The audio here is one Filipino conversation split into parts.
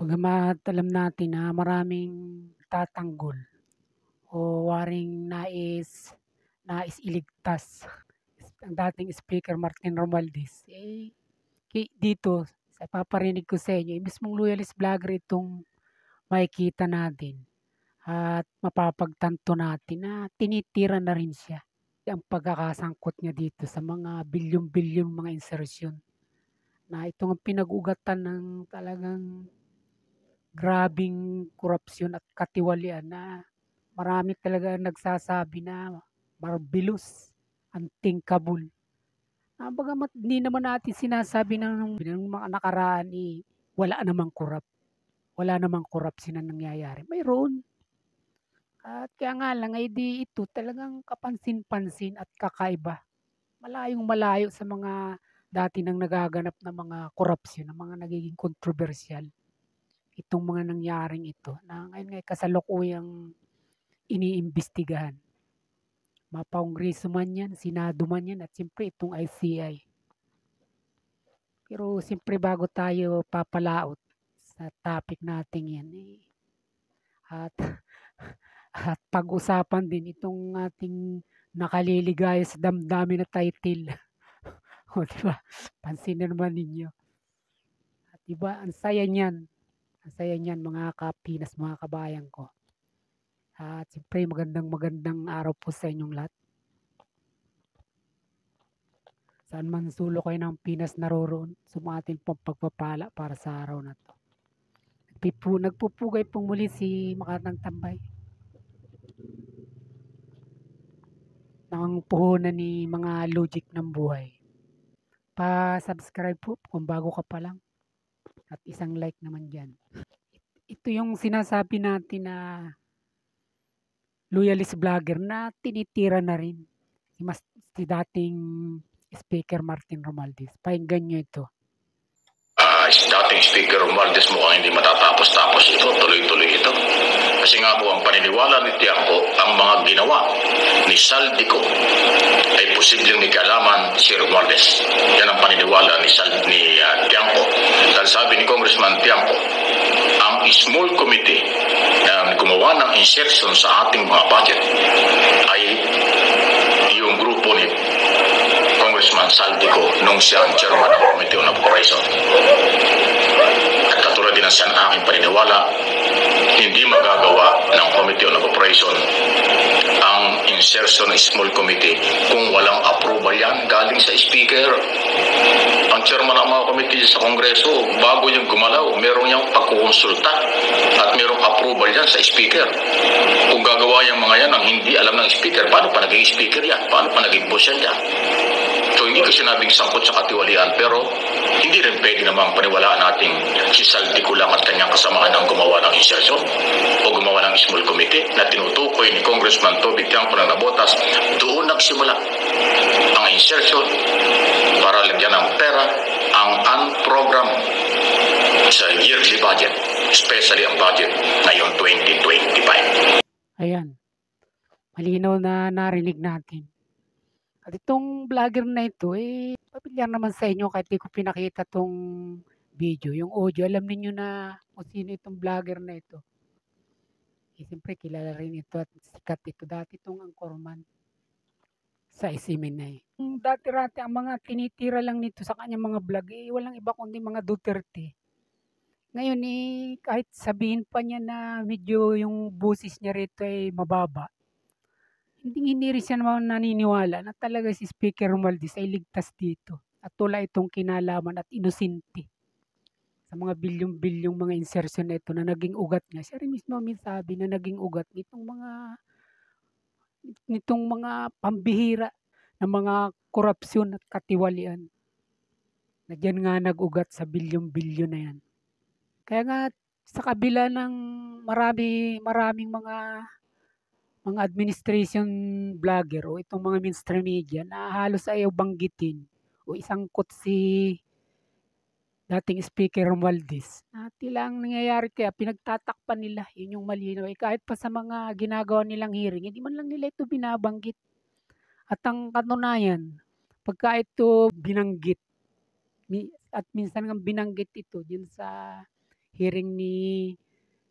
Bagamat alam natin na maraming tatanggol o waring nais iligtas ang dating Speaker Martin Romualdez, dito sa ipaparinig ko sa inyo, mismong loyalist vlogger itong makikita natin at mapapagtanto natin na tinitira na rin siya. Ang pagkakasangkot niya dito sa mga bilyon-bilyong mga insersyon na itong ang pinag-ugatan ng talagang grabing korapsyon at katiwalian na marami talaga nagsasabi na marbilus, unthinkable. Bagamat hindi naman natin sinasabi ng mga nakaraan wala namang korap. Wala namang korupsyon na nangyayari. Mayroon. At kaya nga lang ay di ito talagang kapansin-pansin at kakaiba. Malayong malayo sa mga dati nang nagaganap na mga korupsyon, na mga nagiging kontrobersyal. Itong mga nangyaring ito na ngayon ngay kasalukuyang iniimbestigahan. Mapakongreso man yan, senado man yan, at siyempre itong ICI. Pero siyempre bago tayo papalaot sa topic natin yan, at at pag-usapan din itong ating nakaliligaya sa damdamin na title. O diba? Pansinin naman ninyo. At diba, ang saya niyan. Ang saya niyan mga kapinas, mga kabayan ko. At siyempre magandang araw po sa inyong lahat. Saan man sulok kayo ng Pinas naroroon, sumatin pong pagpapala para sa araw na to. Nagpupugay pong muli si Makatang Tambay. Ng puhunan ni mga logic ng buhay. Pa-subscribe po kung bago ka pa lang. At isang like naman dyan. Ito yung sinasabi natin na loyalist vlogger na tinitira na rin si dating Speaker Martin Romualdez. Pakinggan nyo ito. Dating Speaker Romualdez mukhang hindi matatapos-tapos ito, tuloy-tuloy ito. Kasi nga po ang paniniwala ni Tiangco, ang mga ginawa ni Saldico ay posibleng may kaalaman si Romualdez. Yan ang paniniwala ni Tiangco. Dahil sabi ni Congressman Tiangco, ang small committee na gumawa ng insertion sa ating mga budget ay yung grupo ni Congressman Saldico nung siya ang chairman ng Committee on Appropriation. At katulad din ang siya ang aking paniniwala, hindi magagawa ng Committee on Appropriation ang insertion ng small committee kung walang approval yan galing sa Speaker. Ang chairman ng mga committee sa Kongreso, bago yung gumalaw, meron niyang pagkukonsulta at merong approval yan sa Speaker. Kung gagawa yung mga yan ang hindi alam ng Speaker, paano pa naging Speaker yan? Paano pa naging boss yan yan? So hindi ko sinabing sangkot sa katiwalian, pero hindi rin pwede namang paniwalaan natin si Saldico lang at kanyang kasamaan ang gumawa ng insertion o gumawa ng small committee na tinutukoy ni Congressman Toby Tiangco ng Nabotas. Doon nagsimula ang insertion para lagyan ng pera ang program sa yearly budget, especially ang budget ngayong 2025. Ayan, malinaw na narinig natin. At itong vlogger na ito, pamilyar naman sa inyo kahit di ko pinakita tong video. Yung audio, alam niyo na kung sino itong vlogger na ito. Siyempre, kilala rin ito at sikat ito. Dati itong Angkorman sa Isiminay. Dati-rati ang mga tinitira lang nito sa kanyang mga vlog, walang iba kundi mga Duterte. Ngayon, kahit sabihin pa niya na medyo yung busis niya rito ay mababa, hindi rin siya naman naniniwala na talaga si Speaker Romualdez ay ligtas dito at wala itong kinalaman at inosente sa mga bilyong-bilyong mga insertion na ito na naging ugat niya. Siya rin mismo sabi na naging ugat nitong mga pambihira na mga korupsyon at katiwalian na dyan nga nag-ugat sa bilyong-bilyon na yan. Kaya nga sa kabila ng maraming mga administration vlogger o itong mga mainstream media na halos ayaw banggitin o isangkot si dating Speaker Romualdez. Tila ang nangyayari kaya pinagtatakpan nila, yun yung malinaw. Kahit pa sa mga ginagawa nilang hearing, hindi man lang nila ito binabanggit. At ang katunayan, pagka ito binanggit, at minsan nga binanggit ito dyan sa hearing ni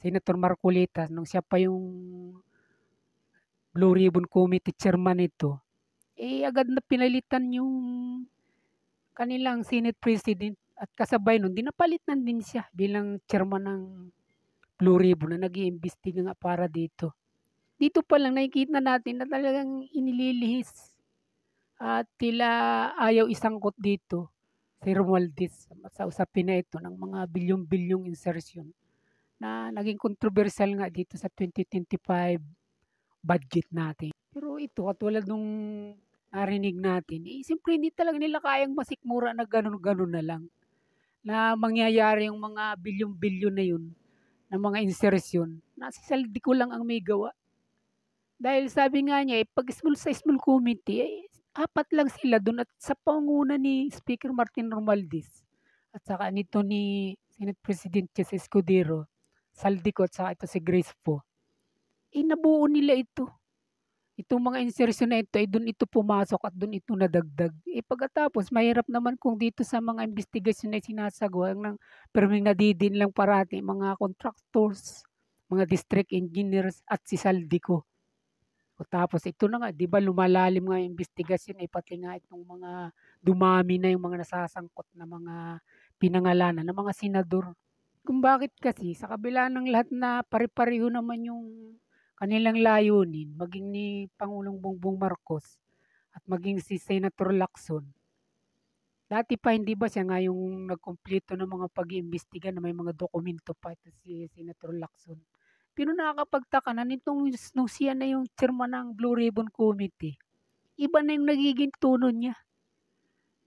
Senator Marcolita nung siya pa yung Blue Ribbon Committee chairman nito, agad na pinalitan yung kanilang Senate President at kasabay nun dinapalitan din siya bilang chairman ng Blue Ribbon na nag-iimbestiga nga para dito. Dito pa lang nakikita natin na talagang inililihis at tila ayaw isangkot dito si Romualdez sa usapin na ito ng mga bilyong-bilyong insertion na naging controversial nga dito sa 2025 budget natin. Pero ito, katulad nung narinig natin, siyempre hindi talaga nila kayang masikmura na ganun-ganun na lang. Na mangyayari yung mga bilyong-bilyon na yun, na mga insertion, na si Saldico lang ang may gawa. Dahil sabi nga niya, pag sa small committee, apat lang sila doon at sa panguna ni Speaker Martin Romualdez at saka nito ni Senate President Chess Escudero, Saldico at saka ito si Grace Poe. Nabuo nila ito. Itong mga insertion na ito ay doon ito pumasok at doon ito nadagdag. Pagkatapos, mahirap naman kung dito sa mga investigasyon na sinasagawa ng perming nadidin lang parati mga contractors, mga district engineers at si Saldico. O tapos ito na nga, di ba lumalalim nga yung investigasyon pati nga itong mga dumami na yung mga nasasangkot na mga pinangalanan ng mga senador. Kung bakit kasi sa kabila ng lahat na pare-pareho naman yung kanilang layunin, maging ni Pangulong Bongbong Marcos at maging si Senator Lacson. Dati pa hindi ba siya nga yung nagkumpleto ng mga pag-iimbestiga na may mga dokumento pa ito si Senator Lacson. Pero nakakapagtaka na nung siya na yung chairman ng Blue Ribbon Committee, iba na yung nagiging tono niya.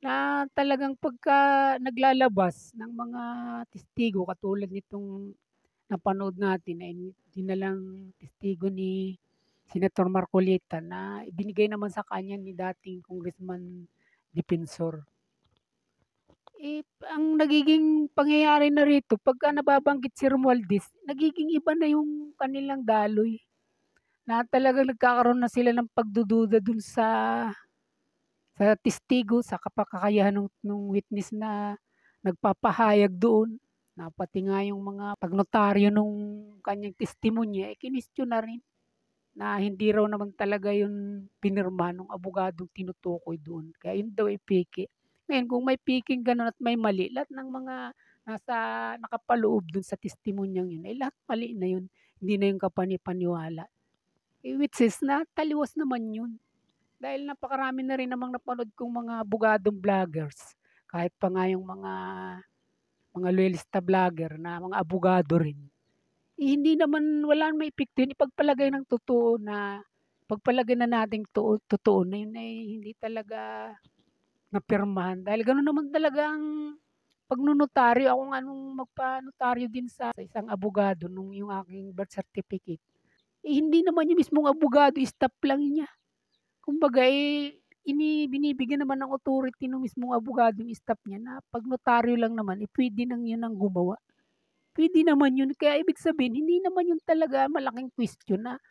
Na talagang pagka naglalabas ng mga testigo katulad nitong napanood natin na dinalang testigo ni Senator Marcolita na ibinigay naman sa kanya ni dating Congressman Defensor. Ang nagiging pangyayari na rito, pagka nababanggit si Romualdez, nagiging iba na yung kanilang daloy. Na talagang nagkakaroon na sila ng pagdududa dun sa testigo, sa kapakayahan ng witness na nagpapahayag doon. Na pati nga yung mga pagnotaryo nung kanyang testimonya, kinestyon na rin. Na hindi raw naman talaga yung pinirma ng abogadong tinutukoy doon. Kaya yun daw peke. Ngayon, kung may peking gano'n at may mali, lahat ng mga nakapaloob dun sa testimonyang yun, lahat mali na yun. Hindi na yung kapanipaniwala. Which is na taliwas naman yun. Dahil napakarami na rin namang napanood kong mga abogadong vloggers. Kahit pa nga yung mga loyalista vlogger na mga abogado rin. Hindi naman, wala naman epekto yun. Ipagpalagay ng totoo na, pagpalagay na natin totoo na yun ay hindi talaga napirmahan. Dahil gano'n naman talagang pagnunotaryo, ako nga nung magpa-notaryo din sa isang abogado nung yung aking birth certificate. Hindi naman yung mismong abogado, staff lang niya. Kumbaga binibigyan naman ng authority ng mismong abogado yung staff niya na pag notaryo lang naman, pwede nang yun ang gumawa. Pwede naman yun. Kaya ibig sabihin, hindi naman yun talaga malaking question na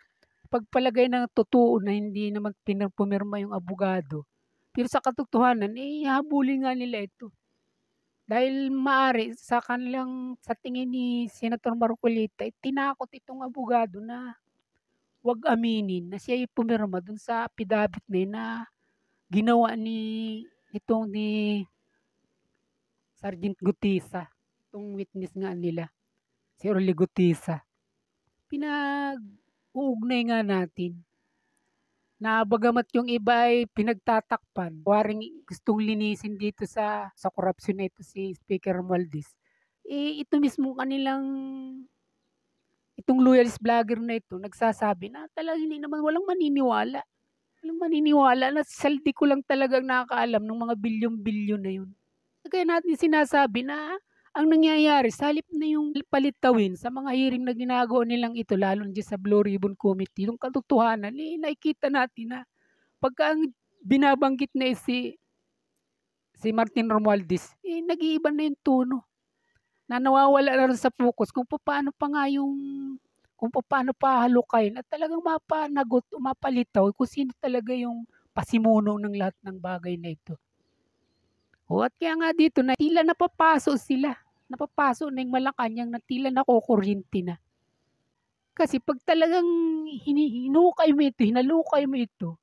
pagpalagay ng totoo na hindi naman pumirma yung abogado. Pero sa katotohanan, habulin nga nila ito. Dahil maari sa tingin ni Senator Marcolita, tinakot itong abogado na wag aminin na siya pumirma dun sa affidavit na yun na ginawa ni Sergeant Gutisa, itong witness nga nila, si Orly Gutisa. Pinag-uugnay nga natin na bagamat yung iba ay pinagtatakpan, waring gustong linisin dito sa korupsyon na ito si Speaker Romualdez. Ito mismo itong loyalist vlogger na ito, nagsasabi na talagang hindi naman, walang maniniwala. Walang maniniwala na Saldico lang talagang nakakaalam ng mga bilyon-bilyon na yun. Kaya natin sinasabi na ang nangyayari, sa halip na yung palitawin sa mga hearing na ginagawa nilang ito, lalo dyan sa Blue Ribbon Committee, yung katotohanan, nakikita natin na pagka ang binabanggit na si Martin Romualdez, nag-iiba na yung tono. Na nawawala na rin sa focus kung paano pa halukayin at talagang mapanagot o mapalitaw kung sino talaga yung pasimuno ng lahat ng bagay na ito. At kaya nga dito na tila napapaso sila napapaso na yung Malacanang na tila nakukuryente na. Kasi 'pag talagang hinukay mo ito, hinalukay mo ito,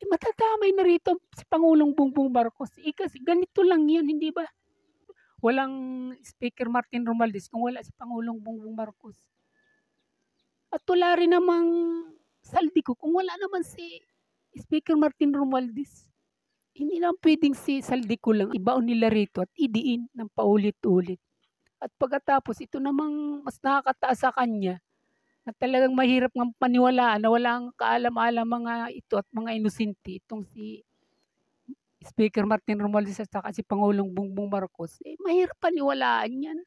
matadamay na rito si Pangulong Bongbong Marcos. Kasi ganito lang 'yan, hindi ba? Walang Speaker Martin Romualdez kung wala si Pangulong Bongbong Marcos. At wala rin namang Saldico kung wala naman si Speaker Martin Romualdez. Hindi naman puwedeng si Saldico lang ibaon nila rito at idiin ng paulit-ulit. At pagkatapos ito namang mas nakakataas sa kanya na talagang mahirap ngang paniwalaan na walang kaalam-alam mga ito at mga inosente itong si Speaker Martin Romualdez at saka si Pangulong Bongbong Marcos, mahirap paniwalaan 'yan.